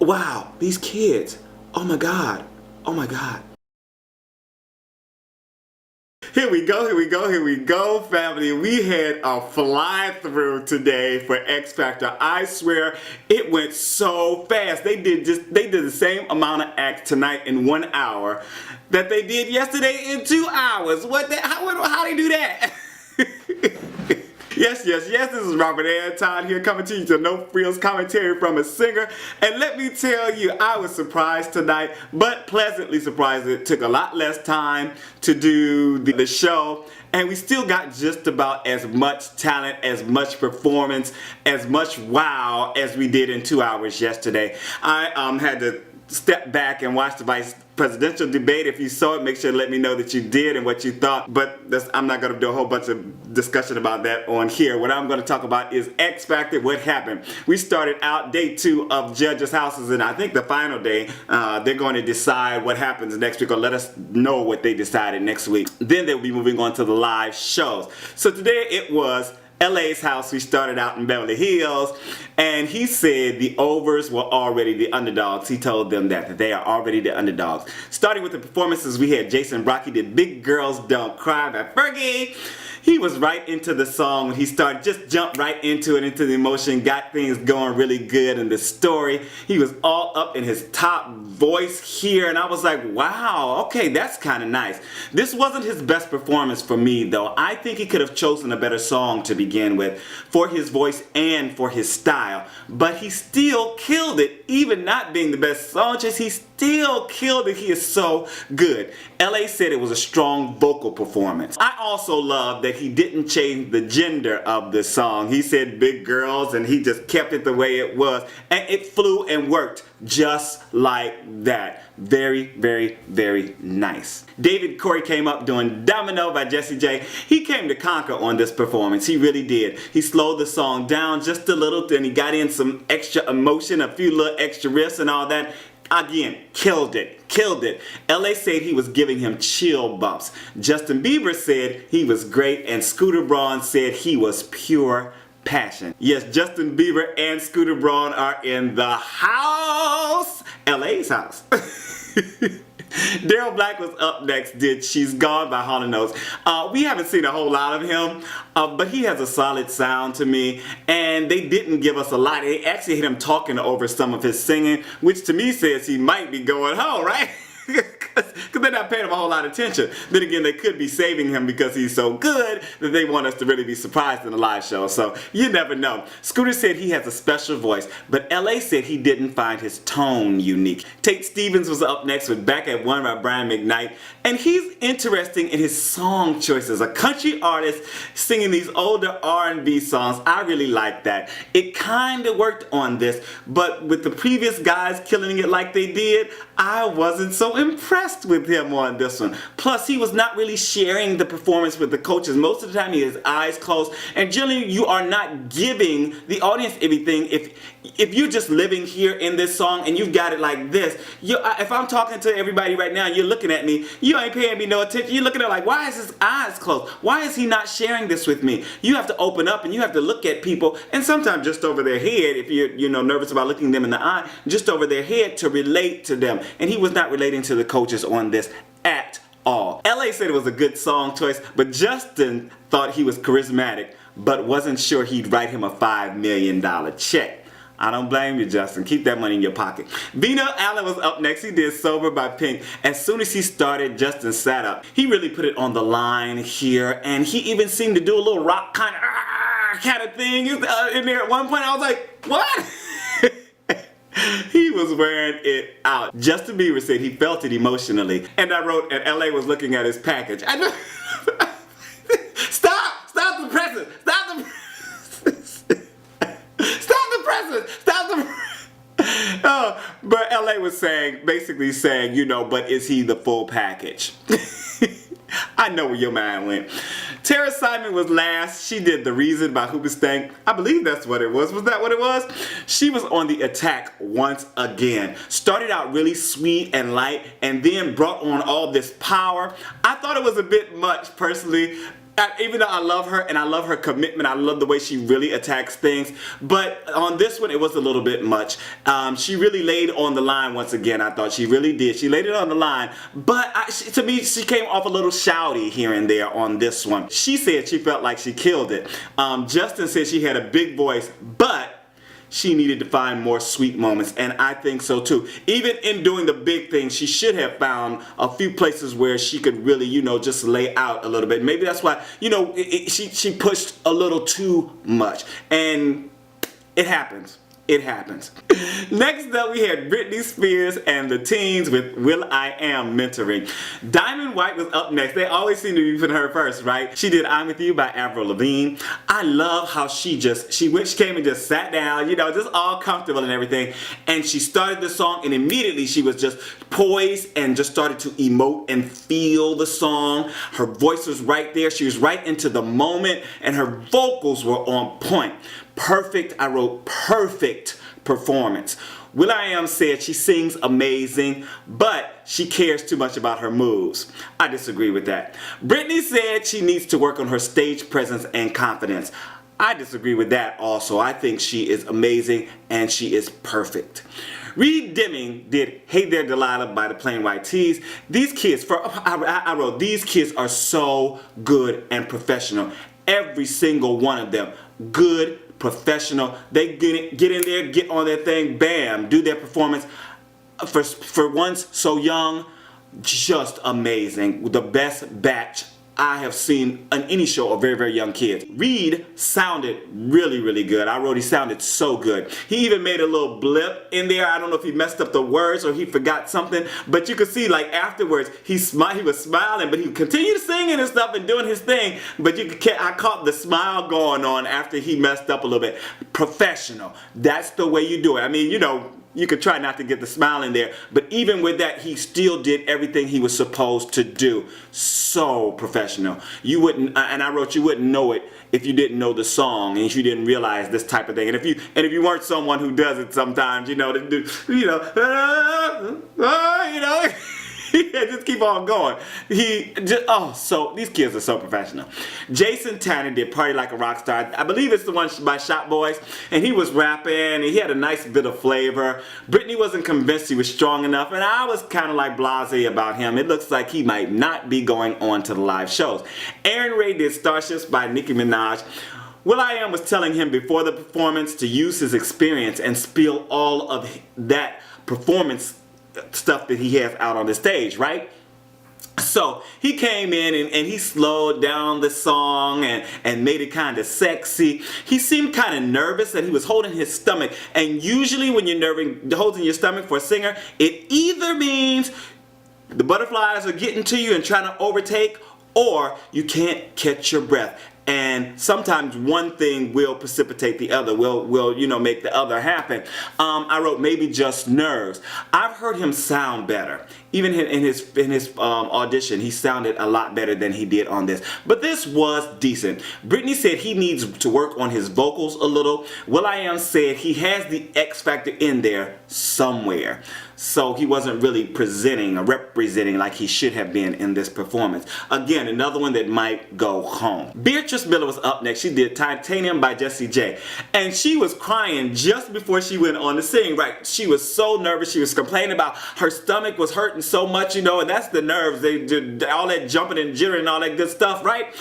Wow, these kids. Oh my God. Oh my God. Here we go, family. We had a fly-through today for X Factor. I swear, it went so fast. They did the same amount of acts tonight in 1 hour that they did yesterday in 2 hours. How they do that? Yes, this is Robert Anton here coming to you to No Frills commentary from a singer. And let me tell you, I was surprised tonight, but pleasantly surprised. It took a lot less time to do the show, and we still got just about as much talent, as much performance, as much wow as we did in 2 hours yesterday. I had to step back and watch the vice presidential debate. If you saw it, make sure to let me know that you did and what you thought. But I'm not going to do a whole bunch of discussion about that on here. What I'm going to talk about is X Factor, what happened. We started out day 2 of judges' houses, and I think the final day, they're going to decide what happens next week, or let us know what they decided next week. Then they'll be moving on to the live shows. So today it was LA's house. We started out in Beverly Hills, and he said the overs were already the underdogs. He told them that they are already the underdogs. Starting with the performances, we had Jason Brocky did Big Girls Don't Cry by Fergie. He was right into the song when he started, just jumped right into it, into the emotion, got things going really good in the story. He was all up in his top voice here, and I was like, wow, okay, that's kind of nice. This wasn't his best performance for me, though. I think he could have chosen a better song to begin with for his voice and for his style, but he still killed it, even not being the best song choice. He still killed it. He is so good. LA said it was a strong vocal performance. I also love that he didn't change the gender of the song. He said big girls, and he just kept it the way it was, and it flew and worked just like that. Very, very, very nice. David Correy came up doing Domino by Jessie J. He came to conquer on this performance. He really did. He slowed the song down just a little, then he got in some extra emotion, a few little extra riffs and all that. Again, killed it. LA said he was giving him chill bumps. Justin Bieber said he was great, and Scooter Braun said he was pure passion. Yes, Justin Bieber and Scooter Braun are in the house. LA's house. Daryl Black was up next, did She's Gone by Hall & Oates. We haven't seen a whole lot of him, but he has a solid sound to me, and they didn't give us a lot. They actually had him talking over some of his singing, which to me says he might be going home, right? Because they're not paying him a whole lot of attention. Then again, they could be saving him because he's so good that they want us to really be surprised in the live show. So you never know. Scooter said he has a special voice, but LA said he didn't find his tone unique. Tate Stevens was up next with Back at One by Brian McKnight, and he's interesting in his song choices. A country artist singing these older R&B songs. I really like that. It kind of worked on this, but with the previous guys killing it like they did, I wasn't so impressed with him on this one. Plus, he was not really sharing the performance with the coaches. Most of the time, he has eyes closed, and generally, you are not giving the audience everything. If you're just living here in this song and you've got it like this, if I'm talking to everybody right now and you're looking at me, you ain't paying me no attention. You're looking at like, why is his eyes closed? Why is he not sharing this with me? You have to open up and you have to look at people, and sometimes just over their head, if you're nervous about looking them in the eye, just over their head to relate to them. And he was not relating to the coaches on this at all. LA said it was a good song choice, but Justin thought he was charismatic, but wasn't sure he'd write him a $5 million check. I don't blame you, Justin. Keep that money in your pocket. Vino was up next. He did Sober by Pink. As soon as he started, Justin sat up. He really put it on the line here, and he even seemed to do a little rock kind of thing in there at one point. I was like, what? He was wearing it out. Justin Bieber said he felt it emotionally. And I wrote, and LA was looking at his package. I know. Stop the presses! Stop the Oh, but LA was saying, basically saying, but is he the full package? I know where your mind went. Tara Simon was last. She did The Reason by Hoobastank. I believe that's what it was. Was that what it was? She was on the attack once again. Started out really sweet and light, and then brought on all this power. I thought it was a bit much, personally. Even though I love her and I love her commitment, I love the way she really attacks things, but on this one it was a little bit much. She really laid on the line once again. I thought she really did. She laid it on the line, but to me she came off a little shouty here and there on this one. She said she felt like she killed it. Justin said she had a big voice, but she needed to find more sweet moments, and I think so too. Even in doing the big thing, she should have found a few places where she could really, you know, just lay out a little bit. Maybe that's why, you know, she pushed a little too much, and it happens. It happens. Next up, we had Britney Spears and the teens with Will.I.Am mentoring. Diamond White was up next. They always seem to be putting her first, right? She did I'm With You by Avril Lavigne. I love how she came and just sat down, you know, just all comfortable and everything. And she started the song, and immediately she was just poised and just started to emote and feel the song. Her voice was right there. She was right into the moment, and her vocals were on point. Perfect, I wrote perfect performance. Will.I.Am said she sings amazing, but she cares too much about her moves. I disagree with that. Britney said she needs to work on her stage presence and confidence. I disagree with that also. I think she is amazing and she is perfect. Reid Deming did Hey There Delilah by the Plain White T's. These kids, I wrote, these kids are so good and professional. Every single one of them. Good, professional. They get in there, get on their thing, bam, do their performance. For once so young, just amazing. The best batch I have seen on any show of very, very young kids. Reid sounded really, really good. I wrote he sounded so good. He even made a little blip in there. I don't know if he messed up the words or he forgot something, but you could see like afterwards he was smiling, but he continued singing and stuff and doing his thing, but I caught the smile going on after he messed up a little bit. Professional. That's the way you do it. I mean, you know, you could try not to get the smile in there, but even with that, he still did everything he was supposed to do. So professional. You wouldn't, and I wrote, you wouldn't know it if you didn't know the song and if you didn't realize this type of thing. And if you weren't someone who does it sometimes, you know, yeah, just keep on going. So these kids are so professional. Jason Tanner did Party Like a Rock Star. I believe it's the one by Shop Boys, and he was rapping and he had a nice bit of flavor. Britney wasn't convinced he was strong enough, and I was kind of like blasé about him. It looks like he might not be going on to the live shows. Arin Ray did Starships by Nicki Minaj. Will.I.Am was telling him before the performance to use his experience and spill all of that performance stuff that he has out on the stage, right? So he came in and he slowed down the song and made it kind of sexy. He seemed kind of nervous and he was holding his stomach. And usually when you're holding your stomach for a singer, it either means the butterflies are getting to you and trying to overtake, or you can't catch your breath. And sometimes one thing will precipitate the other, will you know, make the other happen. I wrote maybe just nerves. I've heard him sound better. Even in his audition, he sounded a lot better than he did on this. But this was decent. Britney said he needs to work on his vocals a little. Will.I.Am said he has the X factor in there somewhere. So he wasn't really presenting or representing like he should have been in this performance. Again, another one that might go home. Beatrice Miller was up next. She did Titanium by Jessie J. And she was crying just before she went on to sing, right? She was so nervous. She was complaining about her stomach was hurting so much, you know, and that's the nerves. They did all that jumping and jittering and all that good stuff, right?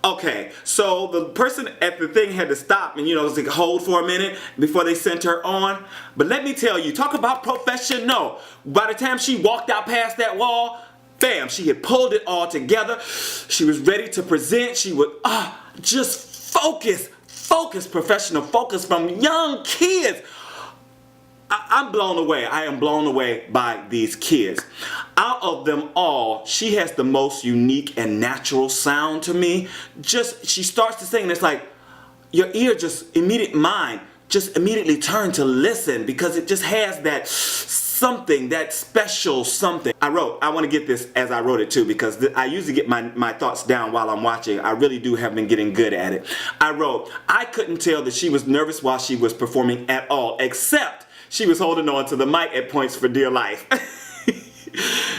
Okay, so the person at the thing had to stop and, you know, like hold for a minute before they sent her on. But let me tell you, talk about professional. By the time she walked out past that wall, bam, she had pulled it all together. She was ready to present. She would just focus, professional focus from young kids. I'm blown away. I am blown away by these kids. Out of them all, she has the most unique and natural sound to me. She starts to sing and it's like your ear just immediately turn to listen because it just has that something, that special something. I want to get this as I wrote it too, because I usually get my thoughts down while I'm watching. I really have been getting good at it. I wrote, I couldn't tell that she was nervous while she was performing at all, except she was holding on to the mic at points for dear life.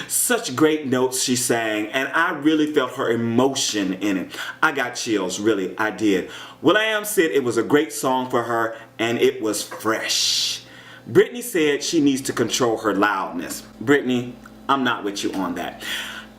Such great notes she sang, and I really felt her emotion in it. I got chills, really, I did. Will.I.Am said it was a great song for her, and it was fresh. Britney said she needs to control her loudness. Britney, I'm not with you on that.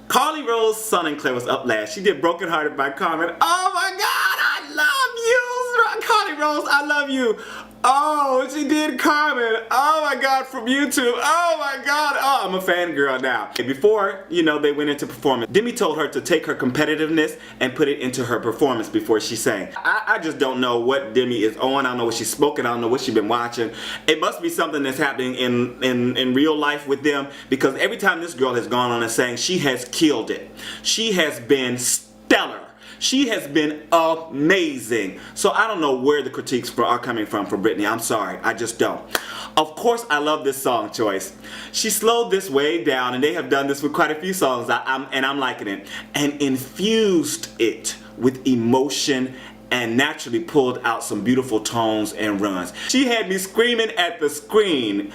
Carly Rose Sonenclar was up last. She did Broken Hearted by Karmin. Oh my God, I love you, Carly Rose, I love you. Oh, she did Karmin. Oh my God, from YouTube. Oh my God. Oh, I'm a fangirl now. Before, you know, they went into performance, Demi told her to take her competitiveness and put it into her performance before she sang. I just don't know what Demi is on. I don't know what she's spoken. I don't know what she's been watching. It must be something that's happening in real life with them, because every time this girl has gone on and sang, she has killed it. She has been stellar. She has been amazing. So I don't know where the critiques are coming from for Britney. I'm sorry, I just don't. Of course, I love this song choice. She slowed this way down, and they have done this with quite a few songs, and I'm liking it. And infused it with emotion and naturally pulled out some beautiful tones and runs. She had me screaming at the screen.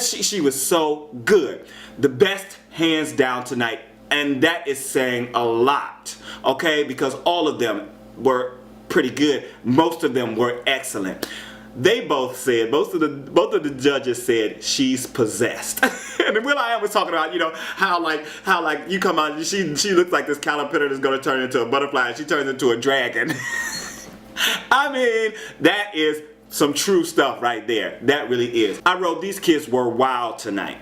She was so good. The best hands down tonight. And that is saying a lot, okay? Because all of them were pretty good. Most of them were excellent. They both said, both of the judges said she's possessed. And Will.I.Am was talking about, you know, how like you come out, she looks like this caterpillar that's gonna turn into a butterfly, and she turns into a dragon. I mean, that is some true stuff right there. That really is. I wrote, these kids were wild tonight.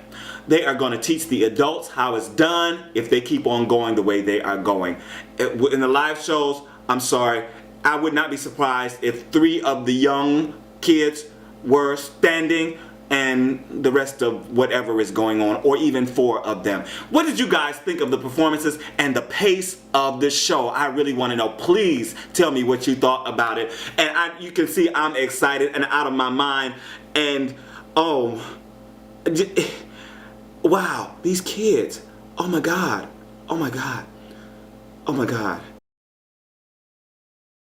They are going to teach the adults how it's done if they keep on going the way they are going. In the live shows, I'm sorry, I would not be surprised if 3 of the young kids were standing and the rest of whatever is going on, or even 4 of them. What did you guys think of the performances and the pace of the show? I really want to know. Please tell me what you thought about it. And you can see I'm excited and out of my mind. And oh, wow, these kids. Oh my God. Oh my God. Oh my God.